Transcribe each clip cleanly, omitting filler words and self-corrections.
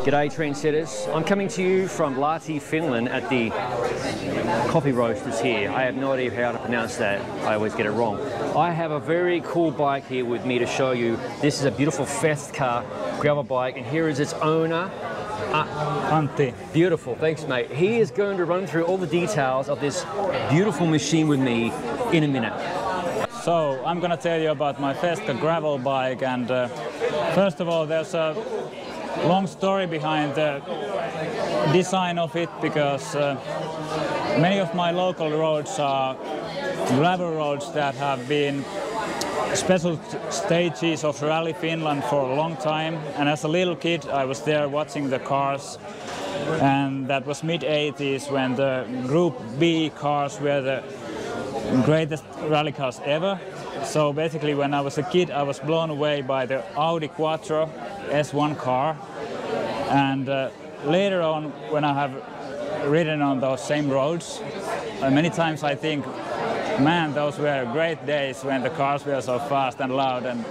G'day trendsetters. I'm coming to you from Lahti, Finland at the coffee roasters here. I have no idea how to pronounce that. I always get it wrong. I have a very cool bike here with me to show you. This is a beautiful Festka gravel bike, and here is its owner, Antti. Beautiful, thanks mate. He is going to run through all the details of this beautiful machine with me in a minute. So I'm gonna tell you about my Festka gravel bike, and first of all there's a long story behind the design of it, because many of my local roads are gravel roads that have been special stages of Rally Finland for a long time, and as a little kid I was there watching the cars, and that was mid-80s when the Group B cars were the greatest rally cars ever. So basically when I was a kid I was blown away by the Audi Quattro S1 car, and later on when I have ridden on those same roads, many times I think, man, those were great days when the cars were so fast and loud. And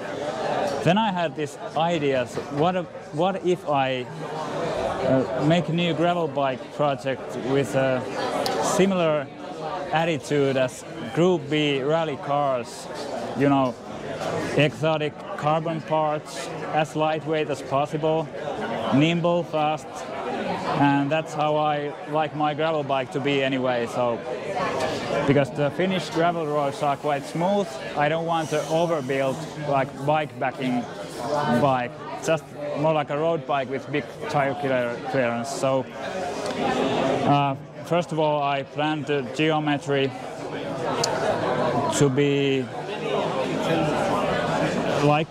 then I had this idea, so what if I make a new gravel bike project with a similar attitude as Group B rally cars, you know, exotic carbon parts, as lightweight as possible, nimble, fast, and that's how I like my gravel bike to be anyway. So, because the Finnish gravel roads are quite smooth, I don't want to overbuild like bike backing bike, just more like a road bike with big tire clearance. So first of all I planned the geometry to be like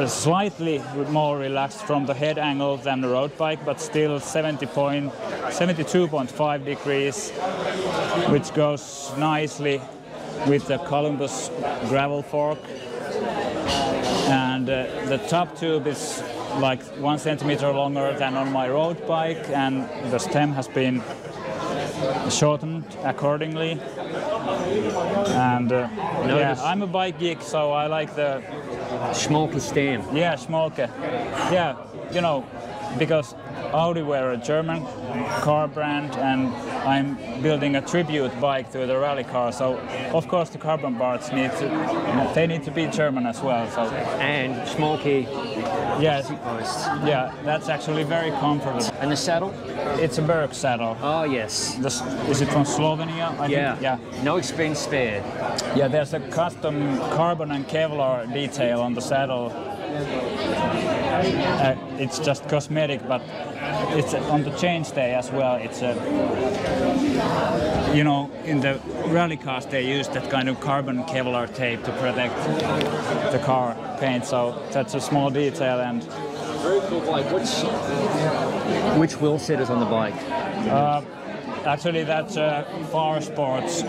slightly more relaxed from the head angle than the road bike, but still 72.5 degrees, which goes nicely with the Columbus gravel fork. And the top tube is like 1 centimeter longer than on my road bike, and the stem has been shortened accordingly. And yeah, I'm a bike geek, so I like the Schmalke stem. Yeah, Schmalke. Yeah, you know, because Audi were a German car brand, and I'm building a tribute bike to the rally car, so of course the carbon parts need to be German as well. So and Schmalke. Yes, yeah, that's actually very comfortable. And the saddle? It's a Berg saddle. Oh yes. Is it from Slovenia? I think? Yeah. No expense spared. Yeah, there's a custom carbon and Kevlar detail on the saddle. It's just cosmetic, but it's on the chainstay as well. It's a, you know, in the rally cars they use that kind of carbon Kevlar tape to protect the car paint. So that's a small detail. And very cool bike. Which wheel set is on the bike? Actually, that's a Far Sports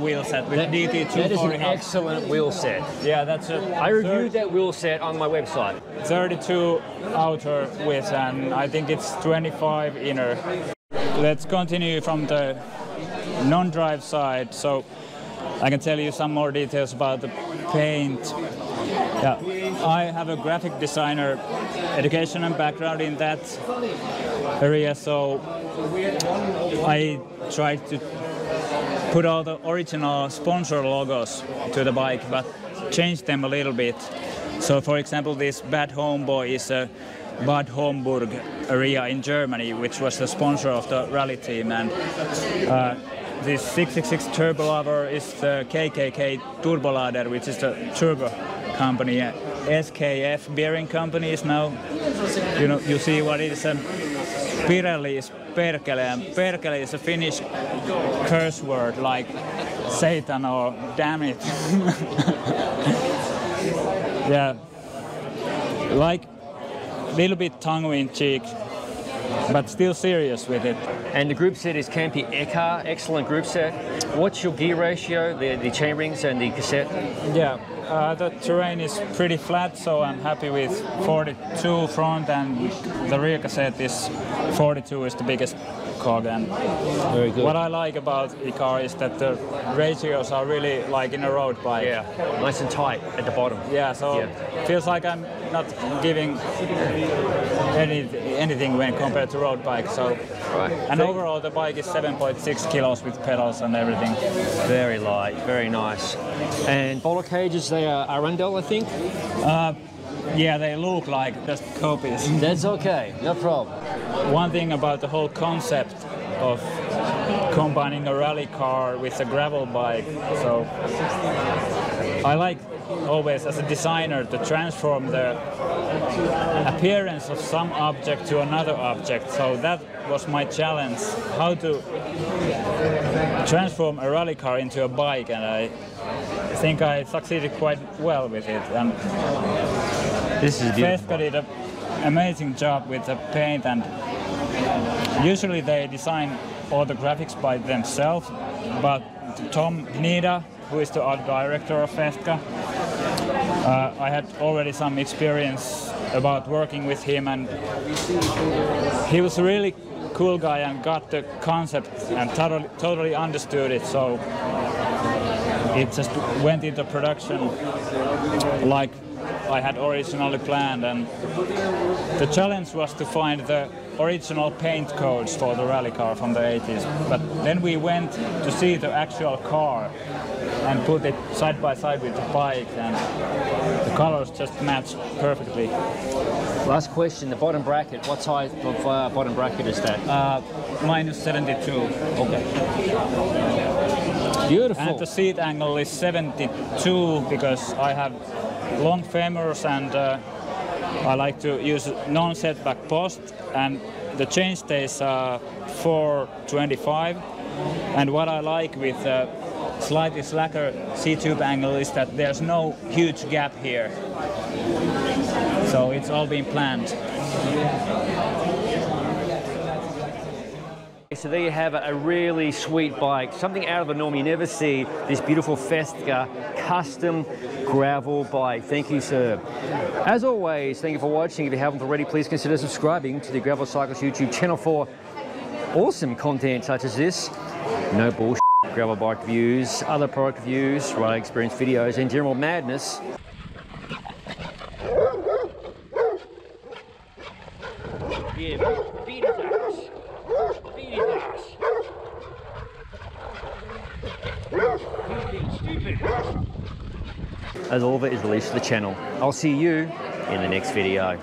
wheel set with DT240. That is an excellent wheel set. Yeah, that's a. I reviewed that wheel set on my website. 32 outer width, and I think it's 25 inner. Let's continue from the non-drive side. So I can tell you some more details about the paint. Yeah, I have a graphic designer education and background in that area, so I tried to put all the original sponsor logos to the bike, but change them a little bit. So for example, this Bad Homeboy is a Bad Homburg area in Germany, which was the sponsor of the rally team, and this 666 Turbolader is the KKK Turbolader, which is the turbo company. SKF bearing company is now, you know, you see what it is. Pirelli is perkele, and perkele is a Finnish curse word like Satan or damn it. Yeah, like a little bit tongue-in-cheek, but still serious with it. And the group set is Campi Eka, excellent group set. What's your gear ratio, the chain rings and the cassette? Yeah, the terrain is pretty flat, so I'm happy with 42 front, and the rear cassette is 42 is the biggest cog. And very good. What I like about e-car is that the ratios are really like in a road bike. Yeah, nice and tight at the bottom. Yeah, so it feels like I'm not giving anything when compared to road bike. So, and overall the bike is 7.6 kilos with pedals and everything. Very light, very nice. And boulder cages, they are Arundel, I think? Yeah, they look like just copies. That's okay, no problem. One thing about the whole concept of combining a rally car with a gravel bike, so I like always as a designer to transform the appearance of some object to another object. So that was my challenge, how to transform a rally car into a bike, and I think I succeeded quite well with it. And this is beautiful. Festka did an amazing job with the paint, and usually they design all the graphics by themselves, but Tom Nida, who is the art director of Festka, I had already some experience about working with him, and he was a really cool guy and got the concept and totally understood it, so it just went into production like I had originally planned. And the challenge was to find the original paint codes for the rally car from the 80s, but then we went to see the actual car and put it side by side with the bike, and the colors just matched perfectly. Last question, the bottom bracket, what type of bottom bracket is that? Minus 72. Okay. Beautiful. And the seat angle is 72 because I have long femurs, and I like to use non-setback post, and the chain stays 425. And what I like with slightly slacker C-tube angle is that there's no huge gap here. So it's all been planned. So there you have it, a really sweet bike, something out of the norm. You never see this beautiful Festka custom gravel bike. Thank you, sir. As always, thank you for watching. If you haven't already, please consider subscribing to the Gravel Cyclist YouTube channel for awesome content such as this. No bullshit gravel bike reviews, other product reviews, ride experience videos, and general madness. Yeah, beat his ass. Beat his ass. He's being stupid. As all of it is released to the channel. I'll see you in the next video.